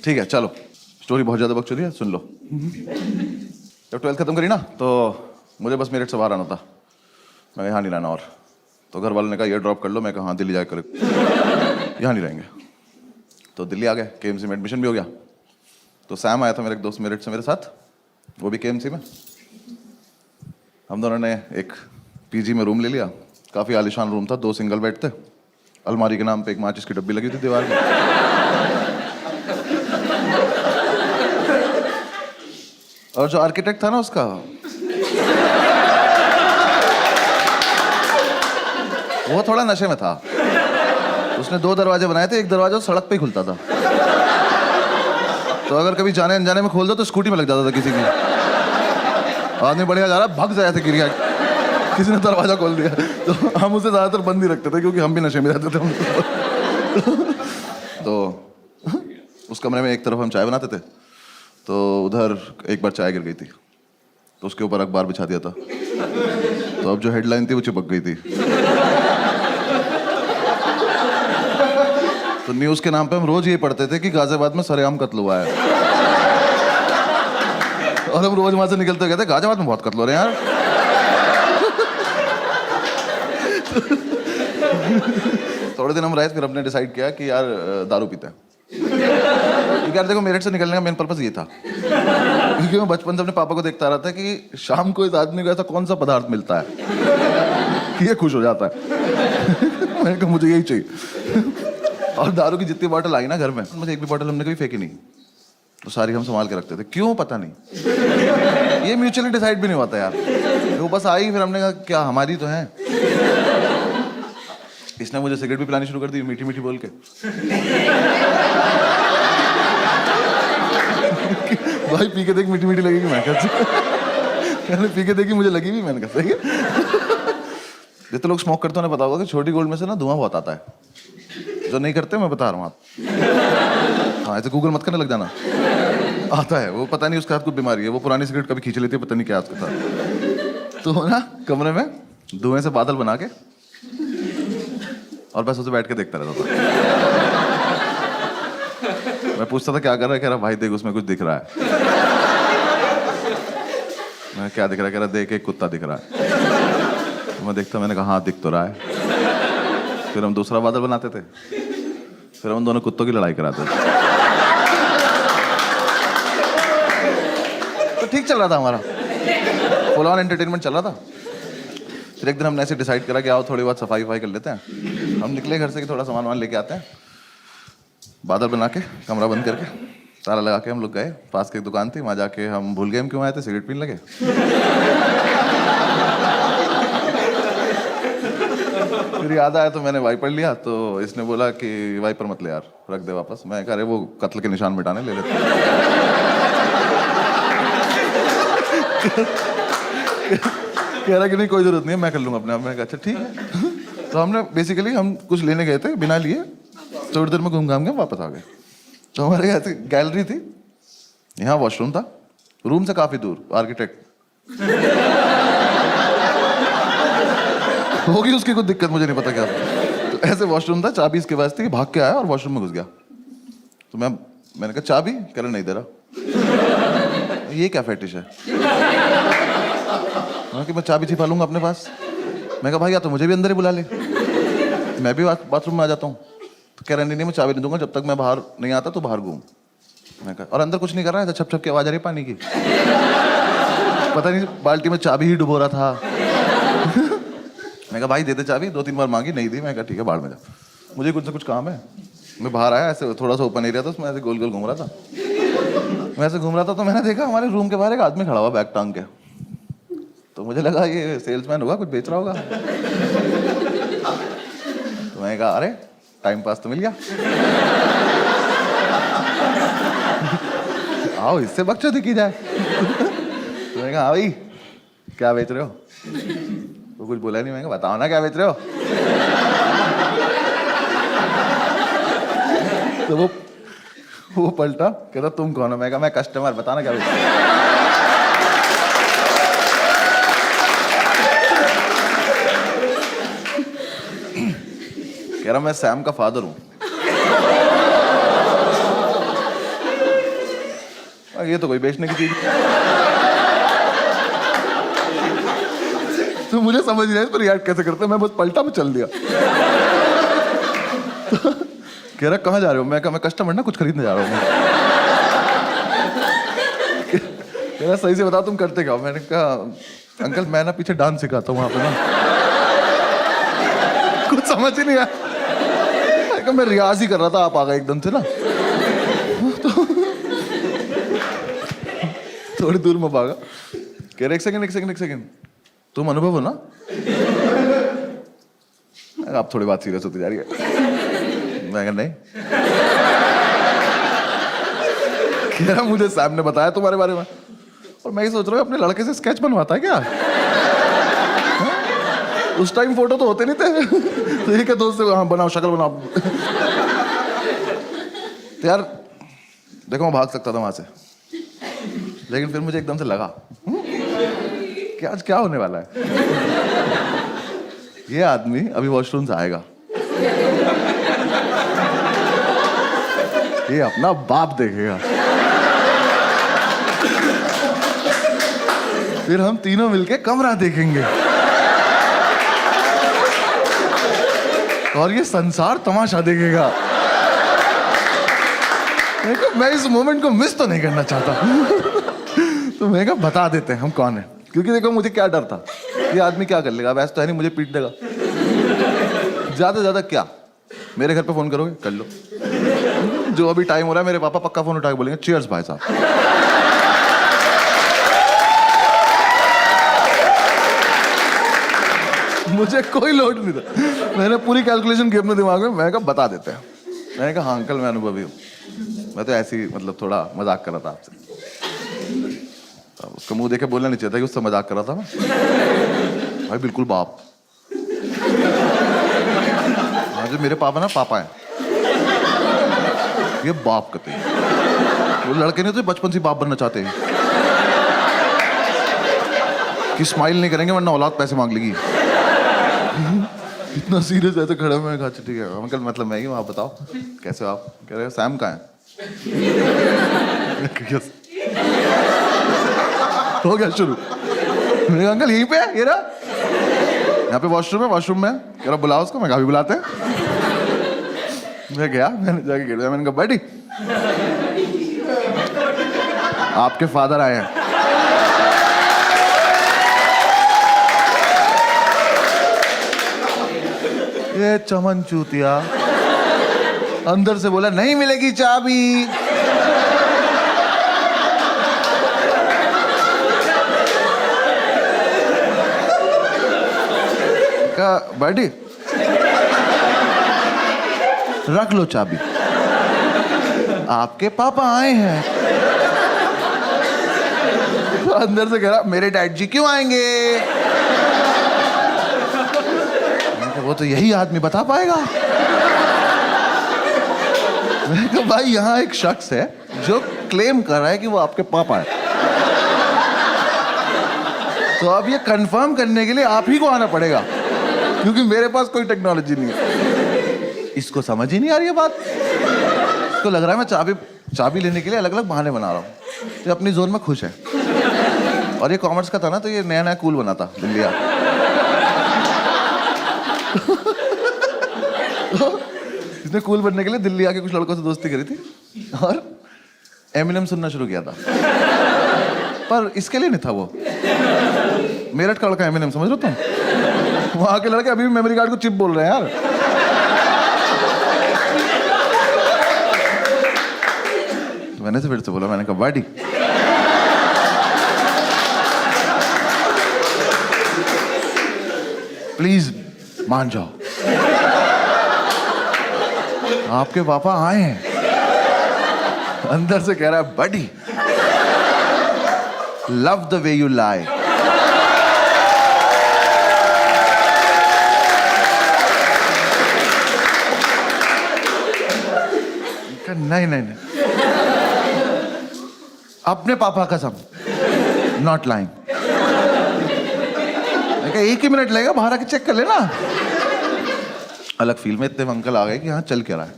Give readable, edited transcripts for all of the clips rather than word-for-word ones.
ठीक है चलो, स्टोरी बहुत ज़्यादा बकचोदी है, सुन लो। जब 12th खत्म करी ना तो मुझे बस मेरिट से बाहर आना था। मैं यहाँ नहीं रहना और, तो घर वालों ने कहा ये ड्रॉप कर लो। मैं कहा हाँ दिल्ली जाकर यहाँ नहीं रहेंगे। तो दिल्ली आ गए, KMC में एडमिशन भी हो गया। तो सैम आया था मेरे एक दोस्त मेरिट से मेरे साथ, वो भी KMC में। हम दोनों ने एक PG में रूम ले लिया। काफ़ी आलिशान रूम था, 2 सिंगल बेड थे, अलमारी के नाम पे एक माचिस की डब्बी लगी थी दीवार में। और जो आर्किटेक्ट था ना उसका, वो थोड़ा नशे में था। उसने 2 दरवाजे बनाए थे, एक दरवाजा सड़क पे ही खुलता था, तो अगर कभी जाने अनजाने में खोल दो तो स्कूटी में लग जाता था किसी की। आदमी बढ़िया जा रहा, भाग जाया था गिर, किसी ने दरवाजा खोल दिया। तो हम उसे ज़्यादातर बंद ही रखते थे क्योंकि हम भी नशे में रहते थे। तो उस कमरे में एक तरफ हम चाय बनाते थे, तो उधर एक बार चाय गिर गई थी, तो उसके ऊपर अखबार बिछा दिया था। तो अब जो हेडलाइन थी वो चिपक गई थी। तो न्यूज़ के नाम पे हम रोज ये पढ़ते थे कि गाजियाबाद में सरेआम कत्ल हुआ है। और हम रोज वहां से निकलते कहते गाजियाबाद में बहुत कत्ल हो रहे हैं यार। थोड़े दिन हम रहे, फिर हमने डिसाइड किया कि यार दारू पीते हैं। क्योंकि यार देखो, मेरिट से निकलने का मेन पर्पस ये था, क्योंकि मैं बचपन से अपने पापा को देखता रहा था कि शाम को इस आदमी को ऐसा कौन सा पदार्थ मिलता है कि ये खुश हो जाता है। मैंने कहा मुझे यही चाहिए। और दारू की जितनी बॉटल आई ना घर में, मुझे एक भी बॉटल हमने कभी फेंकी नहीं, तो सारी हम संभाल के रखते थे। क्यों पता नहीं, ये म्यूचुअली डिसाइड भी नहीं होता यार, वो बस आई, फिर हमने कहा क्या हमारी तो है। इसने मुझे सिगरेट भी पिलानी शुरू कर दी मीठी मीठी बोल के। भाई पी के देख मीठी मीठी लगेगी। मैं कहते पी के देखी, मुझे लगी भी। मैंने कहा सही है। जितने लोग स्मोक करते हैं उन्हें पता होगा कि छोटी गोल्ड में से ना धुआं बहुत आता है। जो नहीं करते मैं बता रहा हूँ आप, हाँ ऐसे गूगल मत करने लग जाना, आता है वो। पता नहीं उसके हाथ कुछ बीमारी है, वो पुरानी सिगरेट कभी खींच लेती है, पता नहीं क्या उसके साथ। तो ना कमरे में धुएं से बादल बना के और बस उसे बैठ के देखता रहता था। मैं पूछता था क्या कर रहा है, कह रहा भाई देख उसमें कुछ दिख रहा है। मैं क्या दिख रहा है, कह रहा देख एक कुत्ता दिख रहा है। तो मैं देखता, मैंने कहा हाँ दिख तो रहा है। फिर हम दूसरा बादल बनाते थे, फिर हम दोनों कुत्तों की लड़ाई कराते थे। तो ठीक चल रहा था हमारा, फुल ऑन एंटरटेनमेंट चल रहा था। फिर एक दिन हमने ऐसे डिसाइड करा कि आओ थोड़ी बहुत सफाई वफाई कर लेते हैं। हम निकले घर से कि थोड़ा सामान वामान लेके आते हैं। बादल बना के, कमरा बंद करके, ताला लगा के हम लोग गए। पास की एक दुकान थी, वहाँ जाके हम भूल गए हम क्यों आए थे, सिगरेट पीने लगे। फिर याद आया तो मैंने वाइपर लिया, तो इसने बोला कि वाइपर मत ले यार, रख दे वापस। मैं कह रहे वो कत्ल के निशान मिटाने ले लेते। कह रहा कि नहीं कोई जरूरत नहीं है, मैं कर लूंगा अपने आप। मैं कहा अच्छा ठीक है। तो हमने बेसिकली हम कुछ लेने गए थे, बिना लिए थोड़ी देर में घूम घाम के वापस आ गए। तो हमारे यहाँ गैलरी थी, यहाँ वॉशरूम था, रूम से काफी दूर। आर्किटेक्ट होगी उसकी कुछ दिक्कत, मुझे नहीं पता क्या। तो ऐसे वॉशरूम था, चाबी इसके पास थी, भाग के आया और वॉशरूम में घुस गया। तो मैंने कहा चाबी, कह रहा नहीं दे रहा। ये क्या फेटिश है कि मैं चाबी छिपा लूंगा अपने पास। मैं कहा भाई या तो मुझे भी अंदर ही बुला ले, मैं भी बाथरूम में आ जाता हूँ। तो कह रहा नहीं मैं चाबी नहीं दूंगा जब तक मैं बाहर नहीं आता, तो बाहर घूम। मैं कहा और अंदर कुछ नहीं कर रहा है, छप छप की आवाज आ रही पानी की। पता नहीं बाल्टी में चाबी ही डुबो रहा था। मैं कहा भाई दे दे चाबी, 2-3 बार मांगी, नहीं दी। मैं कहा ठीक है बाहर में जा, मुझे कुछ से कुछ काम है। मैं बाहर आया, ऐसे थोड़ा सा ओपन एरिया था, उसमें ऐसे गोल गोल घूम रहा था। मैं ऐसे घूम रहा था तो मैंने देखा हमारे रूम के बाहर एक आदमी खड़ा हुआ बैग टांग के। तो मुझे लगा ये सेल्समैन होगा, कुछ बेच रहा होगा। तो मैंने कहा अरे टाइम पास तो मिल गया, आओ इससे बकचोदी की जाए। तो मैंने कहा हाँ भाई क्या बेच रहे हो। वो कुछ बोला नहीं। मैंने कहा बताओ ना क्या बेच रहे हो। तो वो पलटा, कहता तुम कौन हो। मैं कहा मैं कस्टमर, बताना क्या बेच रहे हो। कह रहा मैं सैम का फादर हूं। ये तो कोई बेचने की चीज। तो मुझे समझ नहीं आया इस पर रिएक्ट कैसे करते, मैं बस पलटा में चल दिया। तो कह रहा कहाँ जा रहे हो? मैं कहा मैं कस्टमर ना, कुछ खरीदने जा रहा हूँ। कह रहा सही से बताओ तुम करते क्या हो? मैंने कहा अंकल मैं ना पीछे डांस सिखाता हूँ वहाँ पे ना। कुछ समझ ही नहीं आया। मैं रियाज ही कर रहा था, आप आ गए एकदम से ना। तो थोड़ी दूर में भागा। कह रहे एक सेकंड तुम अनुभव हो ना? आप थोड़ी बात सीरियस होती जा रही है। मैं कहा नहीं। कह रहा मुझे सैम ने बताया तुम्हारे बारे में, और मैं ही सोच रहा हूँ अपने लड़के से स्केच बनवाता है क्या? उस टाइम फोटो तो होते नहीं थे। तो ये क्या दोस्त से हाँ बनाओ, शक्ल बनाओ। तो यार देखो मैं भाग सकता था वहां से, लेकिन फिर मुझे एकदम से लगा कि आज क्या होने वाला है। ये आदमी अभी वॉशरूम से आएगा, ये अपना बाप देखेगा, फिर हम तीनों मिलके कमरा देखेंगे, और ये संसार तमाशा देखेगा। मैं इस मोमेंट को मिस तो नहीं करना चाहता। तो मैं कहा बता देते हैं हम कौन है, क्योंकि देखो मुझे क्या डर था, ये आदमी क्या कर लेगा, वैसे तो है नहीं मुझे पीट देगा, ज्यादा से ज्यादा क्या मेरे घर पे फोन करोगे कर लो, जो अभी टाइम हो रहा है मेरे पापा पक्का फोन उठा के बोलेंगे चीयर्स भाई साहब। मुझे कोई लोड नहीं था, मैंने पूरी कैलकुलेशन की अपने दिमाग में। मैं कहा बता देते हैं। मैंने कहा हाँ अंकल मैं अनुभवी हूँ, मैं तो ऐसे ही मतलब थोड़ा मजाक कर रहा था आपसे। अब उसका मुंह देखे बोलना नहीं चाहिए था कि उससे मजाक कर रहा था मैं। भाई बिल्कुल बाप, हाँ जो मेरे पापा ना पापा है, ये बाप कहते हैं। वो लड़के नहीं तो बचपन से बाप बनना चाहते हैं कि स्माइल नहीं करेंगे वरना औलाद पैसे मांग लेगी। इतना सीरियस है तो खड़ा मैं कहा ठीक है अंकल मतलब मैं ही हूँ, आप बताओ कैसे हो आप? कह रहे सैम कहाँ है? हो गया शुरू। मैंने कहा अंकल यहीं पे है, ये रहा यहाँ पे वॉशरूम है, वॉशरूम में। कह रहा बुलाओ उसको। मैं कहा भी बुलाते हैं। मैं गया, मैंने जाके गेट दिया, मैंने कहा बैठी आपके फादर आए हैं। ये चमन चूतिया अंदर से बोला नहीं मिलेगी चाबी। कहा बैठी रख लो चाबी, आपके पापा आए हैं। तो अंदर से कह रहा मेरे डैड जी क्यों आएंगे? वो तो यही आदमी बता पाएगा। मैंने कहा भाई यहाँ एक शख्स है जो क्लेम कर रहा है कि वो आपके पापा है, तो अब ये कंफर्म करने के लिए आप ही को आना पड़ेगा, क्योंकि मेरे पास कोई टेक्नोलॉजी नहीं है। इसको समझ ही नहीं आ रही है बात। इसको लग रहा है मैं चाबी लेने के लिए अलग अलग बहाने बना रहा हूँ। तो अपनी जोन में खुश है। और ये कॉमर्स का था ना, तो ये नया नया कूल बना था दिल्ली। इसने कूल बनने के लिए दिल्ली आके कुछ लड़कों से दोस्ती करी थी और एमिनेम सुनना शुरू किया था। पर इसके लिए नहीं था, वो मेरठ का लड़का एमिनेम, समझ रहे हो तुम? वहां के लड़के अभी भी मेमोरी कार्ड को चिप बोल रहे हैं यार। तो मैंने से फिर से बोला, मैंने कहा बाडी प्लीज मान जाओ, आपके पापा आए हैं। अंदर से कह रहा है buddy love the way you lie. नहीं नहीं नहीं, अपने पापा कसम नॉट लाइंग। एक ही मिनट लगेगा, बाहर आके चेक कर लेना। अलग फील में इतने अंकल आ गए कि हाँ चल क्या रहा है।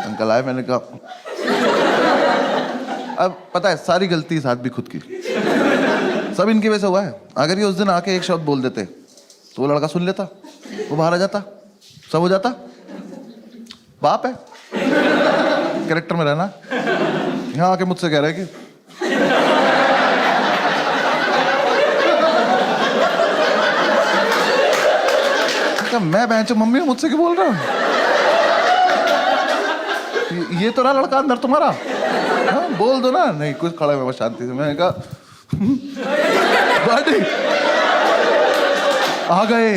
अंकल आए, मैंने कहा अब पता है सारी गलती इस आदमी खुद की, सब इनकी वजह से हुआ है। अगर ये उस दिन आके एक शब्द बोल देते तो वो लड़का सुन लेता, वो बाहर आ जाता, सब हो जाता। बाप है, कैरेक्टर में रहना। यहाँ आके मुझसे कह रहा है कि मैं बहन मम्मी मुझसे क्यों बोल रहा हूँ? ये तो रहा लड़का अंदर तुम्हारा। हाँ, बोल दो ना। नहीं कुछ खड़ा है, मैं शांति से। मैंने कहा आ गए।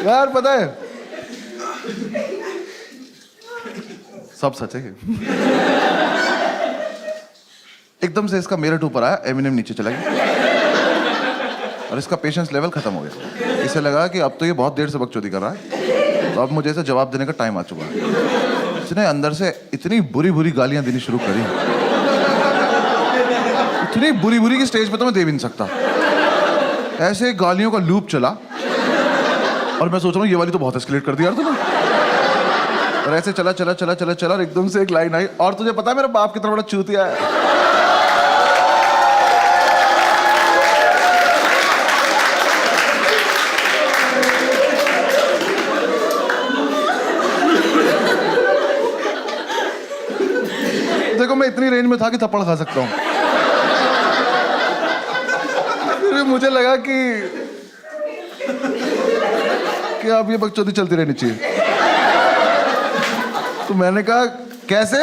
यार पता है सब सच है। एकदम से इसका मेरिट ऊपर आया, एमिनेम नीचे चला गया और इसका पेशेंस लेवल खत्म हो गया। इसे लगा कि अब तो ये बहुत देर से बकचोदी कर रहा है, तो अब मुझे इसे जवाब देने का टाइम आ चुका है। इसने अंदर से इतनी बुरी बुरी गालियां देनी शुरू करी, इतनी बुरी बुरी की स्टेज पे तो मैं दे भी नहीं सकता। ऐसे गालियों का लूप चला और मैं सोच रहा हूँ ये वाली तो बहुत एस्केलेट कर दिया यार तूने। और ऐसे चला चला चला चला चला और एकदम से एक लाइन आई, और तुझे पता है मेरा बाप कितना बड़ा चूतिया है। देखो मैं इतनी रेंज में था कि थप्पड़ खा सकता हूँ। फिर मुझे लगा कि अब ये बकचोदी चलती रहनी चाहिए। तो मैंने कहा कैसे?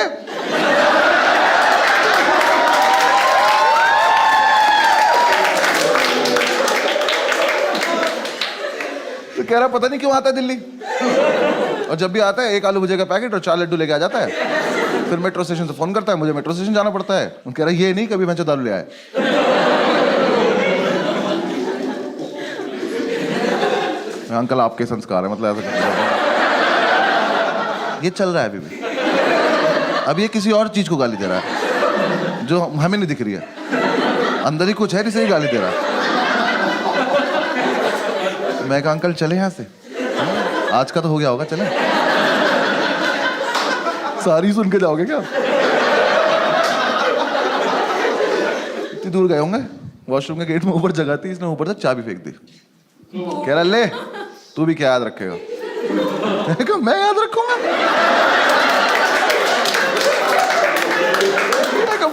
तो कह रहा पता नहीं क्यों आता है दिल्ली, और जब भी आता है एक आलू भुजिया का पैकेट और 4 लड्डू लेके आ जाता है। फिर मेट्रो स्टेशन से फोन करता है, मुझे मेट्रो स्टेशन जाना पड़ता है। कह रहा ये नहीं कभी मैं दारू ले आया। अंकल आपके संस्कार है, मतलब ऐसा ये चल रहा है अभी भी। अब ये किसी और चीज को गाली दे रहा है जो हमें नहीं दिख रही है, अंदर ही कुछ है जिसे ही गाली दे रहा है। मैं कहा अंकल चले यहाँ से, आज का तो हो गया होगा, चले। सारी सुन के जाओगे क्या? इतनी दूर गए होंगे, वॉशरूम के गेट में ऊपर जगह थी, इसने ऊपर से चाबी फेंक दी। कह रहा ले तू भी क्या याद रखेगा? मैं याद रखूंगा?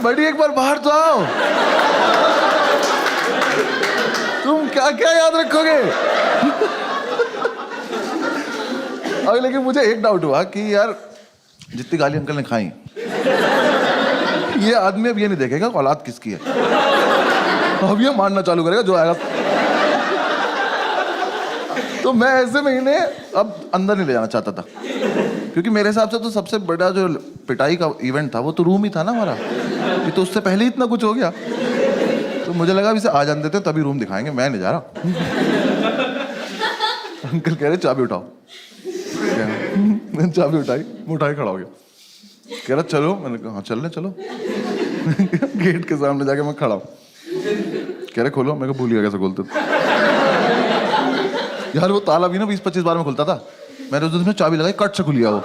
बड़ी एक बार बाहर तो आओ, तुम क्या क्या याद रखोगे? और लेकिन मुझे एक डाउट हुआ कि यार जितनी गाली अंकल ने खाई, ये आदमी अब ये नहीं देखेगा औलाद किसकी है, अब ये मानना चालू करेगा जो आएगा। तो मैं ऐसे महीने अब अंदर नहीं ले जाना चाहता था, क्योंकि मेरे हिसाब से तो सबसे बड़ा जो पिटाई का इवेंट था वो तो रूम ही था ना हमारा। ये तो उससे पहले ही इतना कुछ हो गया, तो मुझे लगा इसे आ जाने देते तभी रूम दिखाएंगे, मैं नहीं जा रहा। अंकल कह रहे चाबी उठाओ। मैंने चाबी उठाई, उठा के खड़ा हो गया। कह रहा चलो, मैंने कहा हाँ चल रहे चलो। गेट के सामने जाके मैं खड़ा हूँ। कह रहे खोलो, मैं भूल गया कैसे खोलते थे। यार वो ताला भी ना 20-25 बार में खुलता था, मैंने उस दिन चाबी लगाई, कट से खुल गया वो।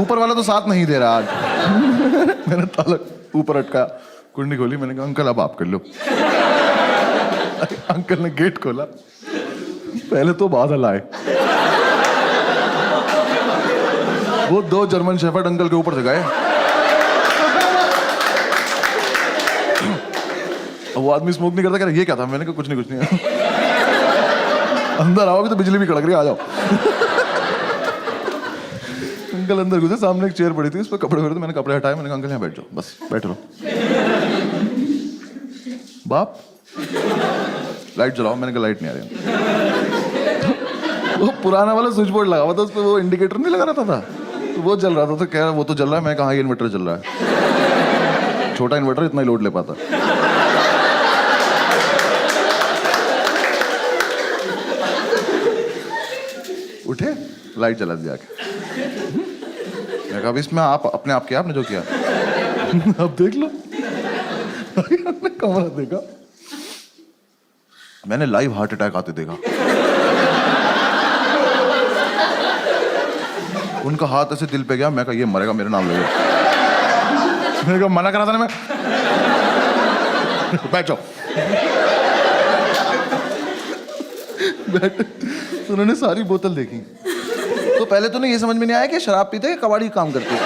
ऊपर वाला तो साथ नहीं दे रहा आज। मैंने ताला ऊपर अटका, कुंडी खोली, मैंने कहा अंकल अब आप कर लो। अंकल ने गेट खोला, पहले तो बादल आए, वो 2 जर्मन शेफर्ड अंकल के ऊपर से गए। वो आदमी स्मोक नहीं करता, कह रहा ये क्या था? मैंने कहा कुछ नहीं। अंदर आओ, अभी तो बिजली भी कड़क रही है, आ जाओ। अंकल अंदर घुसे, सामने एक चेयर पड़ी थी, उस पर कपड़े पड़े थे, मैंने कपड़े हटाए, मैंने कहा अंकल यहाँ बैठ जाओ, बस बैठ रहो। बाप लाइट जलाओ, मैंने कहा लाइट नहीं आ रही। वो पुराना वाला स्विच बोर्ड लगा हुआ था, उस पर वो इंडिकेटर नहीं लगा रहता था, तो वो जल रहा था। तो कह रहा वो तो जल रहा है, मैं कहा ये इन्वर्टर जल रहा है, छोटा इन्वर्टर इतना ही लोड ले पाता। उठे, लाइट जला दिया आके। मैं कहा इसमें आप अपने आप किया, आपने जो किया। अब देख लो। कमरा देखा, मैंने लाइव हार्ट अटैक आते देखा। उनका हाथ ऐसे दिल पे गया, मैं कहा ये मरेगा मेरे नाम लेगा। मैंने कहा मना करा था ना मैं। बैठ जाओ। तो उन्होंने सारी बोतल देखी। तो पहले तो नहीं ये समझ में नहीं आया कि शराब पीते हैं कबाड़ी काम करते हैं।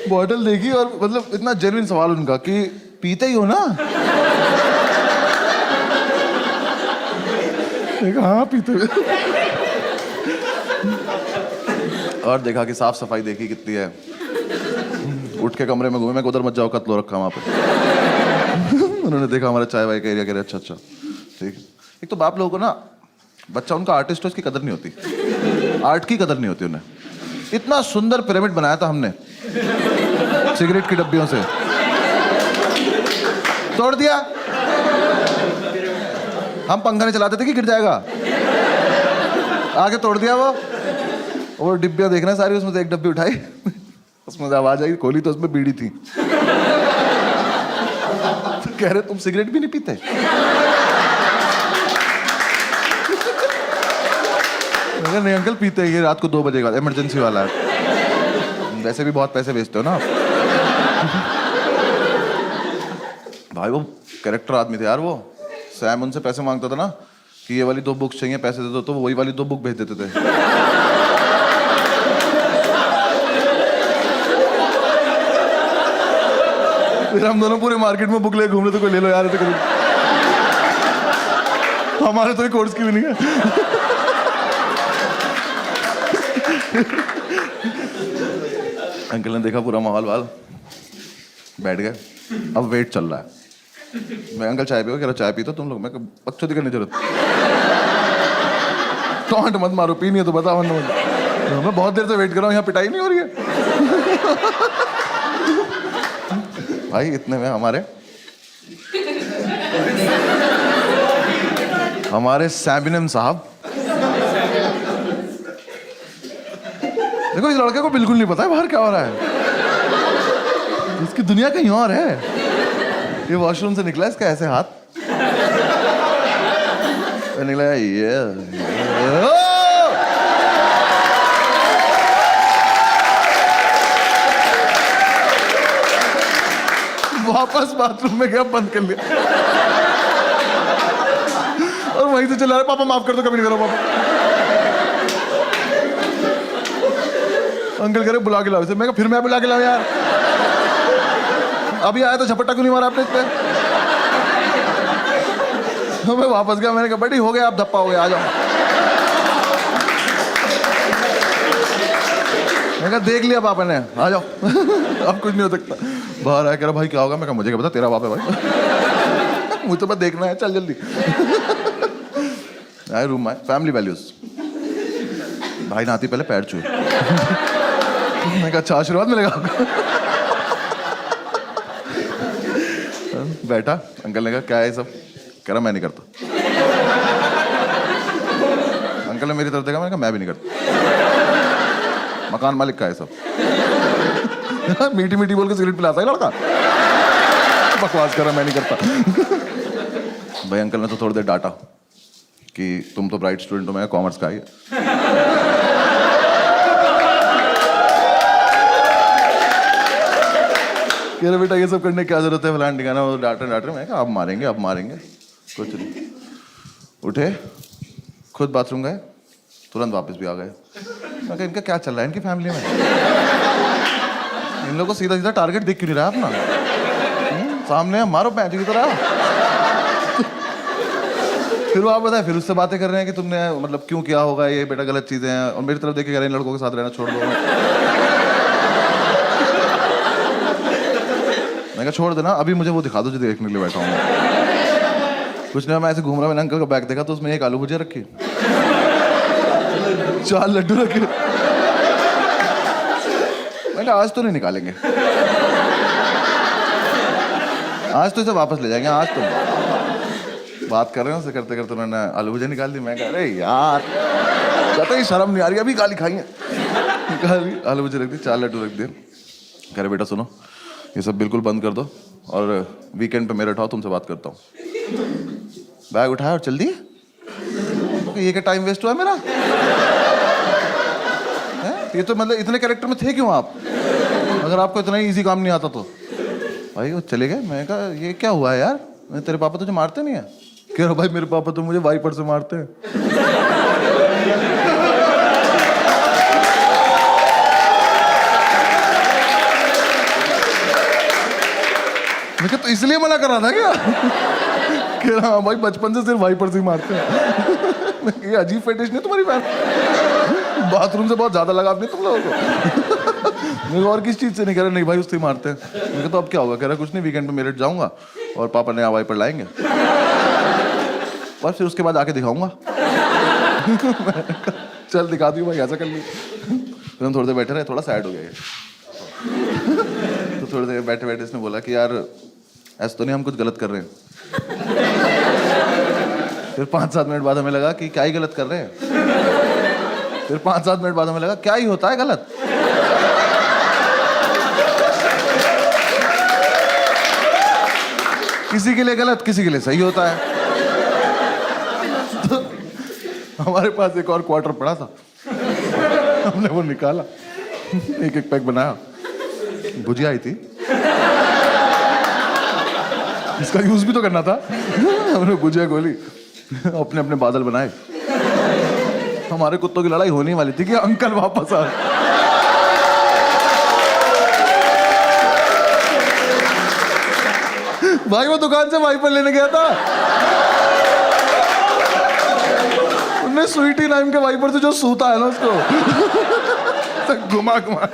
बॉटल देखी और मतलब इतना जेन्युइन सवाल उनका कि पीते ही हो ना? हाँ पीते हुए। और देखा कि साफ सफाई देखी कितनी है। उठ के कमरे में घूमे, मैं उधर मत जाओ, कत्ल हो रखा वहां पे। उन्होंने देखा हमारा चाय वाय का एरिया, कह रहे अच्छा अच्छा ठीक। एक तो बाप लोगों को ना, बच्चा उनका आर्टिस्ट हो इसकी कदर नहीं होती, आर्ट की कदर नहीं होती उन्हें। इतना सुंदर पिरामिड बनाया था हमने सिगरेट की डब्बियों से, तोड़ दिया। हम पंखा नहीं चलाते थे कि गिर जाएगा, आगे तोड़ दिया वो डिब्बियां देखना सारी, उसमें से एक डब्बी उठाई, उसमें से आवाज आई, खोली तो उसमें बीड़ी थी। तो कह रहे तुम सिगरेट भी नहीं पीते? नहीं अंकल पीते हैं, ये रात को 2 बजे का इमरजेंसी वाला है। वैसे भी बहुत पैसे बेचते हो ना आप। भाई वो कैरेक्टर आदमी थे यार वो। सैम उनसे पैसे मांगता था ना कि ये वाली 2 बुक्स चाहिए, पैसे दे दो, तो वही वाली 2 बुक भेज देते थे। फिर हम दोनों पूरे मार्केट में बुक ले घूम रहे थे, कोई ले लो यार, तो हमारे तो कोर्स की भी नहीं है। अंकल ने देखा पूरा माहौल वाल, बैठ गए। अब वेट चल रहा है। मैं अंकल चाय पियो, कह रहा चाय पी तो तुम लोग। मैं बकचोदी करने की जरूरत, टॉन्ट मत मारो, पी नहीं है तो बताओ। मैं बहुत देर से वेट कर रहा हूँ, यहाँ पिटाई नहीं हो रही है। भाई इतने में हमारे सैबिनम साहब, देखो इस लड़के को बिल्कुल नहीं पता है बाहर क्या हो रहा है, इसकी दुनिया कहीं और है। ये वॉशरूम से निकला, इसका ऐसे हाथ निकला, ये वापस बाथरूम में गया, बंद कर लिया और वहीं से चला रहा, पापा माफ कर दो, कभी नहीं करो पापा। अंकल कह रहे बुला के लाओ इसे। मैं फिर मैं बुला के लाऊं यार, अभी आया तो झपट्टा क्यों नहीं मारा आपने इस पे? तो मैं वापस गया, मैंने कहा बड़ी हो गया, आप धप्पा हो गया, आ जाओ। मैं कहा देख लिया पापा ने, आ जाओ। अब कुछ नहीं हो सकता। बाहर आया, कह रहा भाई क्या होगा? मैं कहा मुझे क्या पता, तेरा बाप है भाई। मुझे तो बस देखना है, चल जल्दी। आए रूम में, फैमिली वैल्यूज। भाई नाती पहले पैर छुए। मैं कहा अच्छा आशीर्वाद मिलेगा आपको। बैठा, अंकल ने कहा क्या है सब? कह रहा मैं नहीं करता। अंकल ने मेरी तरफ देखा, मैंने कहा मैं भी नहीं करता। मकान मालिक का है सब। मीठी मीठी बोल के सिगरेट पिलाता है लड़का, बकवास कर रहा मैं नहीं करता। भाई अंकल ने तो थोड़ी देर डांटा कि तुम तो ब्राइट स्टूडेंट हो, मैं कॉमर्स का ही है। कह रहे बेटा ये सब करने की क्या जरूरत है, फलान ठिकाना। वो डांटे। मैं कहा अब मारेंगे कुछ नहीं। उठे, खुद बाथरूम गए, तुरंत वापस भी आ गए। मैं कहा इनका क्या चल रहा है इनकी फैमिली में? इन लोगों को सीधा सीधा टारगेट दिख क्यों नहीं रहा अपना? सामने मारो पैंच की तरह। फिर वो आप बताए, फिर उससे बातें कर रहे हैं कि तुमने मतलब क्यों किया होगा ये, बेटा गलत चीजें हैं। और मेरी तरफ देख के कह रहे हैं लड़कों के साथ रहना छोड़ दो। मैं कहा छोड़ देना, अभी मुझे वो दिखा दो जो देखने के लिए बैठा हूँ। कुछ नहीं, मैं ऐसे घूम रहा, मैंने अंकल का बैग देखा तो उसमें 1 आलू भुजिया रखी, 4 लड्डू रखे। मैंने कहा आज तो नहीं निकालेंगे, आज तो इसे वापस ले जाएंगे। आज तो बात कर रहे हैं उससे, करते करते उन्होंने आलू भुजिया निकाल दी। मैं कह अरे यार कहते ही शर्म नहीं आ रही, अभी गाली खाई है। आलू मुझे रख दी, 4 लड्डू रख दिए। कह रहे बेटा सुनो, ये सब बिल्कुल बंद कर दो और वीकेंड पे मेरे उठाओ, तुमसे बात करता हूँ। बैग उठाया और चल दिए। ये क्या टाइम वेस्ट हुआ मेरा? ये तो मतलब इतने कैरेक्टर में थे क्यों आप, अगर आपको इतना ही इजी काम नहीं आता तो? भाई वो चले गए। मैं कहा ये क्या हुआ है यार, तेरे पापा तुझे मारते नहीं है? कह रहा भाई मेरे पापा तो मुझे वाइपर से मारते हैं। मैं कहा तो इसलिए मना कर रहा था क्या? कह रहा भाई बचपन से सिर्फ वाइपर से ही मारते हैं। ये अजीब फेटिश नहीं तुम्हारी बहन, बाथरूम से बहुत ज्यादा लगाव नहीं तुम लोगों को? मेरे और किस चीज से नहीं? कह रहा नहीं भाई उससे ही मारते हैं। मैं तो अब क्या होगा? कह रहा कुछ नहीं, वीकेंड पे मेरठ जाऊंगा और पापा नया वाइपर लाएंगे और फिर उसके बाद आके दिखाऊंगा। चल दिखा दी भाई, ऐसा कर ली। फिर हम थोड़ी देर बैठे रहे, थोड़ा सैड हो गया ये। तो थोड़ी देर बैठे बैठे इसने बोला कि यार ऐसा तो नहीं हम कुछ गलत कर रहे हैं? फिर 5-7 मिनट बाद हमें लगा कि क्या ही गलत कर रहे हैं। फिर 5-7 मिनट बाद हमें लगा क्या ही होता है गलत। किसी के लिए गलत, किसी के लिए सही होता है। तो हमारे पास एक और क्वार्टर पड़ा था, हमने वो निकाला, एक एक पैक बनाया। भुजिया आई थी, इसका यूज भी तो करना था। हमने भुजिया गोली, अपने अपने बादल बनाए। हमारे कुत्तों की लड़ाई होने वाली थी कि अंकल वापस आ। भाई वो दुकान से वाइपर लेने गया था, उन्हें स्वीटी नाम के वाइपर से जो सूता है ना उसको तो घुमा घुमा।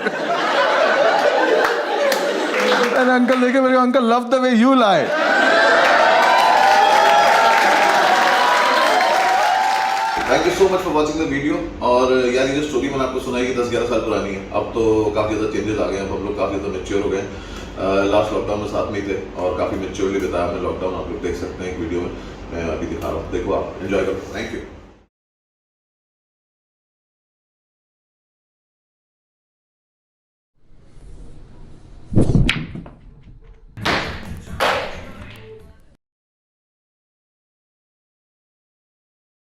अंकल देखे मेरे, uncle love the way you lie. Thank you so much for watching the video. और यार ये जो स्टोरी मैंने आपको सुनाई कि 10-11 साल पुरानी है, अब तो काफ़ी ज़्यादा चेंजेस आ गए हैं, हम लोग काफ़ी ज़्यादा मैच्योर हो गए। लास्ट लॉकडाउन में साथ में ही थे और काफ़ी मैच्योरली बिताया हमने लॉकडाउन। आप लोग देख सकते हैं एक वीडियो में, मैं अभी दिखा रहा हूँ, देखो आप एंजॉय करो। Thank you.